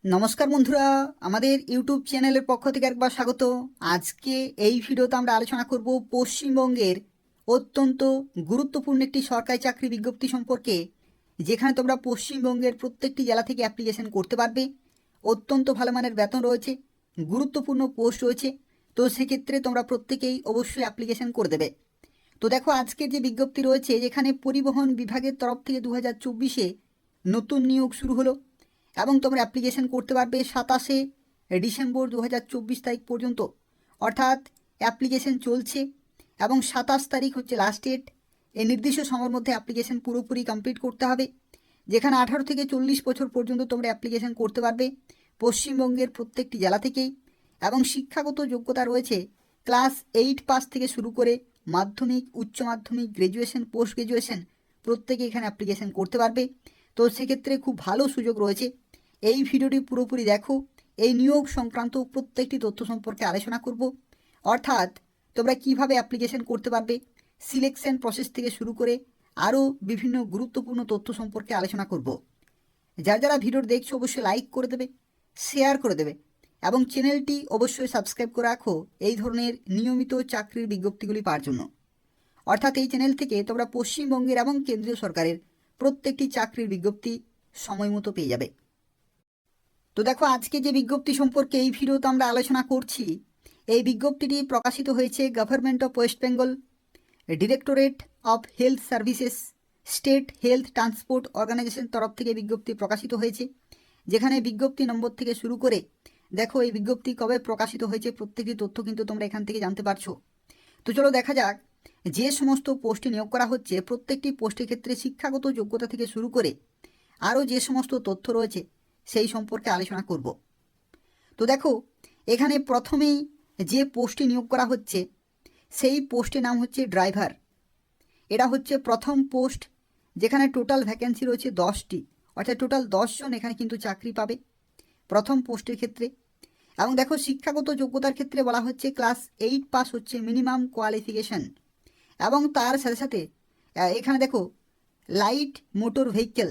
নমস্কার বন্ধুরা, আমাদের ইউটিউব চ্যানেলের পক্ষ থেকে একবার স্বাগত। আজকে এই ভিডিওতে আমরা আলোচনা করব পশ্চিমবঙ্গের অত্যন্ত গুরুত্বপূর্ণ একটি সরকারি চাকরি বিজ্ঞপ্তি সম্পর্কে, যেখানে তোমরা পশ্চিমবঙ্গের প্রত্যেকটি জেলা থেকে অ্যাপ্লিকেশন করতে পারবে। অত্যন্ত ভালো মানের বেতন রয়েছে, গুরুত্বপূর্ণ পোস্ট রয়েছে। তো সেক্ষেত্রে তোমরা প্রত্যেকেই অবশ্যই অ্যাপ্লিকেশন করে দেবে। তো দেখো, আজকের যে বিজ্ঞপ্তি রয়েছে, যেখানে পরিবহন বিভাগের তরফ থেকে 2024-এ নতুন নিয়োগ শুরু হলো এবং তোমরা অ্যাপ্লিকেশন করতে পারবে 27শে ডিসেম্বর 2024 তারিখ পর্যন্ত। অর্থাৎ অ্যাপ্লিকেশন চলছে এবং 27 তারিখ হচ্ছে লাস্ট ডেট। এই নির্দিষ্ট সময়ের মধ্যে অ্যাপ্লিকেশন পুরোপুরি কমপ্লিট করতে হবে, যেখানে 18 থেকে 40 বছর পর্যন্ত তোমরা অ্যাপ্লিকেশন করতে পারবে পশ্চিমবঙ্গের প্রত্যেকটি জেলা থেকেই। এবং শিক্ষাগত যোগ্যতা রয়েছে ক্লাস 8 পাস থেকে শুরু করে মাধ্যমিক, উচ্চ মাধ্যমিক, গ্র্যাজুয়েশন, পোস্ট গ্র্যাজুয়েশন প্রত্যেকে এখানে অ্যাপ্লিকেশন করতে পারবে। তো সেক্ষেত্রে খুব ভালো সুযোগ রয়েছে। এই ভিডিওটি পুরোপুরি দেখো। এই নিয়োগ সংক্রান্ত প্রত্যেকটি তথ্য সম্পর্কে আলোচনা করব। অর্থাৎ তোমরা কিভাবে অ্যাপ্লিকেশন করতে পারবে, সিলেকশন প্রসেস থেকে শুরু করে আরও বিভিন্ন গুরুত্বপূর্ণ তথ্য সম্পর্কে আলোচনা করব। যারা ভিডিও দেখছো অবশ্যই লাইক করে দেবে, শেয়ার করে দেবে এবং চ্যানেলটি অবশ্যই সাবস্ক্রাইব করে রাখো এই ধরনের নিয়মিত চাকরির বিজ্ঞপ্তিগুলি পাওয়ার জন্য। অর্থাৎ এই চ্যানেল থেকে তোমরা পশ্চিমবঙ্গের এবং কেন্দ্রীয় সরকারের প্রত্যেকটি চাকরির বিজ্ঞপ্তি সময় মতো পেয়ে যাবে। তো দেখো, আজকে যে বিজ্ঞপ্তি সম্পর্কে এই ভিডিওতে আমরা আলোচনা করছি, এই বিজ্ঞপ্তিটি প্রকাশিত হয়েছে government of West Bengal, directorate of health services, state health transport organisation তরফ থেকে বিজ্ঞপ্তি প্রকাশিত হয়েছে। যেখানে বিজ্ঞপ্তি নম্বর থেকে শুরু করে দেখো এই বিজ্ঞপ্তি কবে প্রকাশিত হয়েছে প্রত্যেকটি তথ্য কিন্তু তোমরা এখান থেকে জানতে পারছো। তো চলো দেখা যাক, যে সমস্ত পোস্টে নিয়োগ করা হচ্ছে প্রত্যেকটি পোস্টের ক্ষেত্রে শিক্ষাগত যোগ্যতা থেকে শুরু করে আরও যে সমস্ত তথ্য রয়েছে সেই সম্পর্কে আলোচনা করব। তো দেখো, এখানে প্রথমেই যে পোস্টে নিয়োগ করা হচ্ছে সেই পোস্টের নাম হচ্ছে ড্রাইভার। এটা হচ্ছে প্রথম পোস্ট, যেখানে টোটাল ভ্যাকেন্সি রয়েছে 10টি, অর্থাৎ টোটাল 10 জন এখানে কিন্তু চাকরি পাবে প্রথম পোস্টের ক্ষেত্রে। এবং দেখো, শিক্ষাগত যোগ্যতার ক্ষেত্রে বলা হচ্ছে ক্লাস 8 পাস হচ্ছে মিনিমাম কোয়ালিফিকেশন। এবং তার সাথে সাথে এখানে দেখো লাইট মোটর ভেহিকেল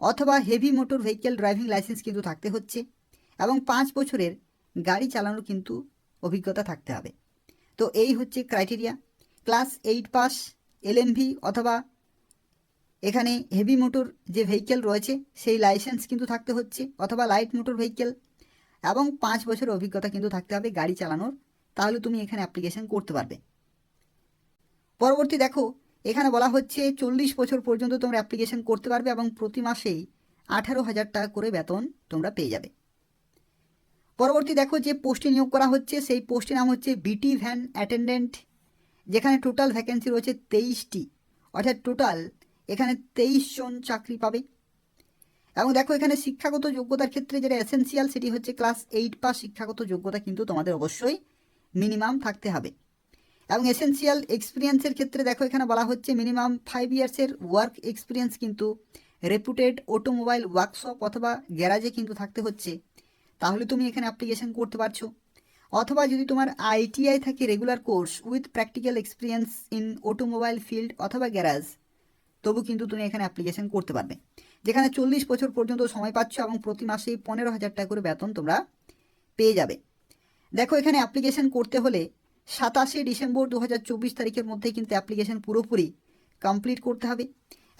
অথবা heavy motor vehicle driving licence কিন্তু থাকতে হচ্ছে এবং 5 বছরের গাড়ি চালানোর কিন্তু অভিজ্ঞতা থাকতে হবে। তো এই হচ্ছে ক্রাইটেরিয়া। ক্লাস 8 পাস, এলএমভি অথবা এখানে হেভি মোটর যে ভেহিকেল রয়েছে সেই লাইসেন্স কিন্তু থাকতে হচ্ছে, অথবা লাইট মোটর ভেহিকেল, এবং 5 বছরের অভিজ্ঞতা কিন্তু থাকতে হবে গাড়ি চালানোর। তাহলে তুমি এখানে অ্যাপ্লিকেশন করতে পারবে। পরবর্তী দেখো, এখানে বলা হচ্ছে 40 বছর পর্যন্ত তোমরা অ্যাপ্লিকেশন করতে পারবে এবং প্রতি মাসেই 18,000 টাকা করে বেতন তোমরা পেয়ে যাবে। পরবর্তী দেখো, যে পোস্টে নিয়োগ করা হচ্ছে সেই পোস্টের নাম হচ্ছে বিটি ভ্যান অ্যাটেন্ডেন্ট, যেখানে টোটাল ভ্যাকেন্সি রয়েছে 23টি, অর্থাৎ টোটাল এখানে 23 জন চাকরি পাবে। এবং দেখো, এখানে শিক্ষাগত যোগ্যতার ক্ষেত্রে যেটা এসেন্সিয়াল সেটি হচ্ছে ক্লাস 8 পাস শিক্ষাগত যোগ্যতা কিন্তু তোমাদের অবশ্যই মিনিমাম থাকতে হবে। এবং এসেন্সিয়াল এক্সপিরিয়েন্সের ক্ষেত্রে দেখো, এখানে বলা হচ্ছে মিনিমাম 5 ইয়ার্সের ওয়ার্ক এক্সপিরিয়েন্স কিন্তু রেপুটেড অটোমোবাইল ওয়ার্কশপ অথবা গ্যারাজে কিন্তু থাকতে হচ্ছে। তাহলে তুমি এখানে অ্যাপ্লিকেশন করতে পারছো। অথবা যদি তোমার আইটিআই থাকে regular course with practical experience in automobile field অথবা গ্যারাজ, তবু কিন্তু তুমি এখানে অ্যাপ্লিকেশন করতে পারবে। যেখানে 40 বছর পর্যন্ত সময় পাচ্ছ এবং প্রতি মাসে 15,000 টাকা করে বেতন তোমরা পেয়ে যাবে। দেখো, এখানে অ্যাপ্লিকেশন করতে হলে 27শে ডিসেম্বর 2024 তারিখের মধ্যেই কিন্তু অ্যাপ্লিকেশন পুরোপুরি কমপ্লিট করতে হবে।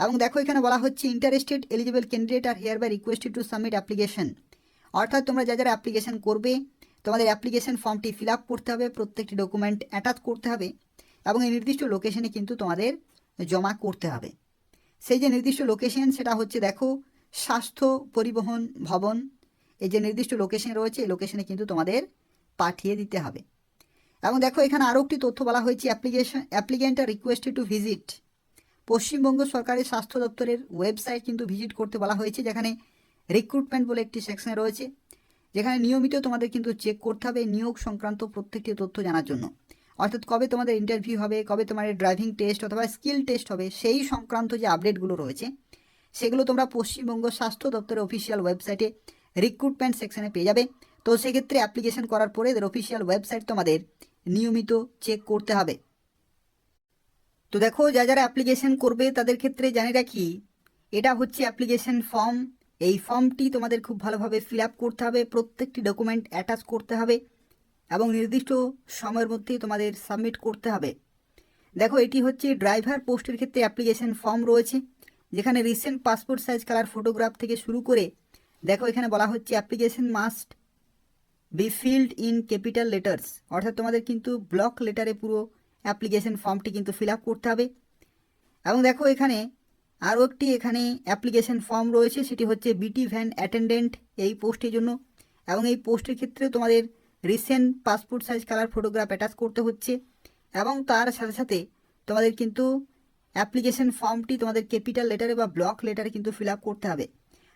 এবং দেখো, এখানে বলা হচ্ছে interested eligible candidate are hereby requested to submit application. অর্থাৎ তোমরা যারা অ্যাপ্লিকেশন করবে তোমাদের অ্যাপ্লিকেশন ফর্মটি ফিল আপ করতে হবে, প্রত্যেকটি ডকুমেন্ট অ্যাটাচ করতে হবে এবং এই নির্দিষ্ট লোকেশনে কিন্তু তোমাদের জমা করতে হবে। সেই যে নির্দিষ্ট লোকেশন সেটা হচ্ছে দেখো স্বাস্থ্য পরিবহন ভবন, এই যে নির্দিষ্ট লোকেশন রয়েছে এই লোকেশনে কিন্তু তোমাদের পাঠিয়ে দিতে হবে। এবং দেখো, এখানে আরও একটি তথ্য বলা হয়েছে applicant are requested to visit Paschimbanga সরকারের স্বাস্থ্য দপ্তরের ওয়েবসাইট কিন্তু ভিজিট করতে বলা হয়েছে, যেখানে রিক্রুটমেন্ট বলে একটি সেকশন রয়েছে, যেখানে নিয়মিত তোমাদের কিন্তু চেক করতে হবে নিয়োগ সংক্রান্ত প্রত্যেকটি তথ্য জানার জন্য। অর্থাৎ কবে তোমাদের ইন্টারভিউ হবে, কবে তোমাদের ড্রাইভিং টেস্ট অথবা স্কিল টেস্ট হবে, সেই সংক্রান্ত যে আপডেটগুলো রয়েছে সেগুলো তোমরা পশ্চিমবঙ্গ স্বাস্থ্য দপ্তরের অফিসিয়াল ওয়েবসাইটে রিক্রুটমেন্ট সেকশনে পেয়ে যাবে। তো সেক্ষেত্রে অ্যাপ্লিকেশন করার পরে এদের অফিসিয়াল ওয়েবসাইট তোমাদের নিয়মিত চেক করতে হবে। তো দেখো, যারা অ্যাপ্লিকেশন করবে তাদের ক্ষেত্রে জানিয়ে রাখি, এটা হচ্ছে অ্যাপ্লিকেশন ফর্ম এই ফর্মটি তোমাদের খুব ভালোভাবে ফিল আপ করতে হবে, প্রত্যেকটি ডকুমেন্ট অ্যাটাচ করতে হবে এবং নির্দিষ্ট সময়ের মধ্যেই তোমাদের সাবমিট করতে হবে। দেখো, এটি হচ্ছে ড্রাইভার পোস্টের ক্ষেত্রে অ্যাপ্লিকেশন ফর্ম রয়েছে, যেখানে recent passport size colour photograph থেকে শুরু করে দেখো এখানে বলা হচ্ছে application must be field in capital letters, অর্থাৎ তোমাদের কিন্তু ব্লক লেটারে পুরো অ্যাপ্লিকেশন ফর্মটি কিন্তু ফিল আপ করতে হবে। এবং দেখো এখানে আরও একটি এখানে অ্যাপ্লিকেশন ফর্ম রয়েছে, সেটি হচ্ছে বিটি ভ্যান অ্যাটেন্ডেন্ট এই পোস্টের জন্য। এবং এই পোস্টের ক্ষেত্রে তোমাদের recent passport size colour photograph attach করতে হচ্ছে এবং তার সাথে সাথে তোমাদের কিন্তু অ্যাপ্লিকেশন ফর্মটি তোমাদের ক্যাপিটাল লেটারে বা ব্লক লেটারে কিন্তু ফিল আপ করতে হবে।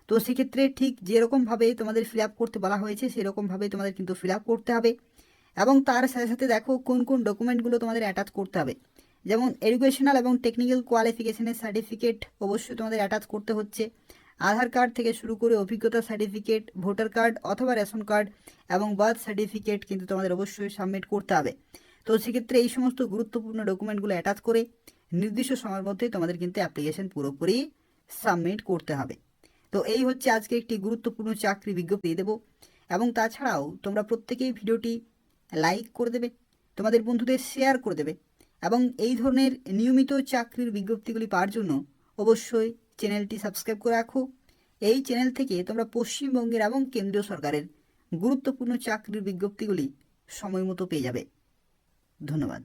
তো সেক্ষেত্রে ঠিক যেরকমভাবে তোমাদের ফিল আপ করতে বলা হয়েছে সেরকমভাবে তোমাদের কিন্তু ফিল আপ করতে হবে। এবং তার সাথে সাথে দেখো কোন কোন ডকুমেন্টগুলো তোমাদের অ্যাটাচ করতে হবে, যেমন এডুকেশনাল এবং টেকনিক্যাল কোয়ালিফিকেশনের সার্টিফিকেট অবশ্যই তোমাদের অ্যাটাচ করতে হচ্ছে। আধার কার্ড থেকে শুরু করে অভিজ্ঞতা সার্টিফিকেট, ভোটার কার্ড অথবা রেশন কার্ড এবং বার্থ সার্টিফিকেট কিন্তু তোমাদের অবশ্যই সাবমিট করতে হবে। তো সেক্ষেত্রে এই সমস্ত গুরুত্বপূর্ণ ডকুমেন্টগুলো অ্যাটাচ করে নির্দিষ্ট সময়ের মধ্যে তোমাদের কিন্তু অ্যাপ্লিকেশন পুরোপুরি সাবমিট করতে হবে। তো এই হচ্ছে আজকে একটি গুরুত্বপূর্ণ চাকরি বিজ্ঞপ্তি দেব। এবং তাছাড়াও তোমরা প্রত্যেকেই ভিডিওটি লাইক করে দেবে, তোমাদের বন্ধুদের শেয়ার করে দেবে এবং এই ধরনের নিয়মিত চাকরির বিজ্ঞপ্তিগুলি পাওয়ার জন্য অবশ্যই চ্যানেলটি সাবস্ক্রাইব করে রাখো। এই চ্যানেল থেকে তোমরা পশ্চিমবঙ্গের এবং কেন্দ্রীয় সরকারের গুরুত্বপূর্ণ চাকরির বিজ্ঞপ্তিগুলি সময় মতো পেয়ে যাবে। ধন্যবাদ।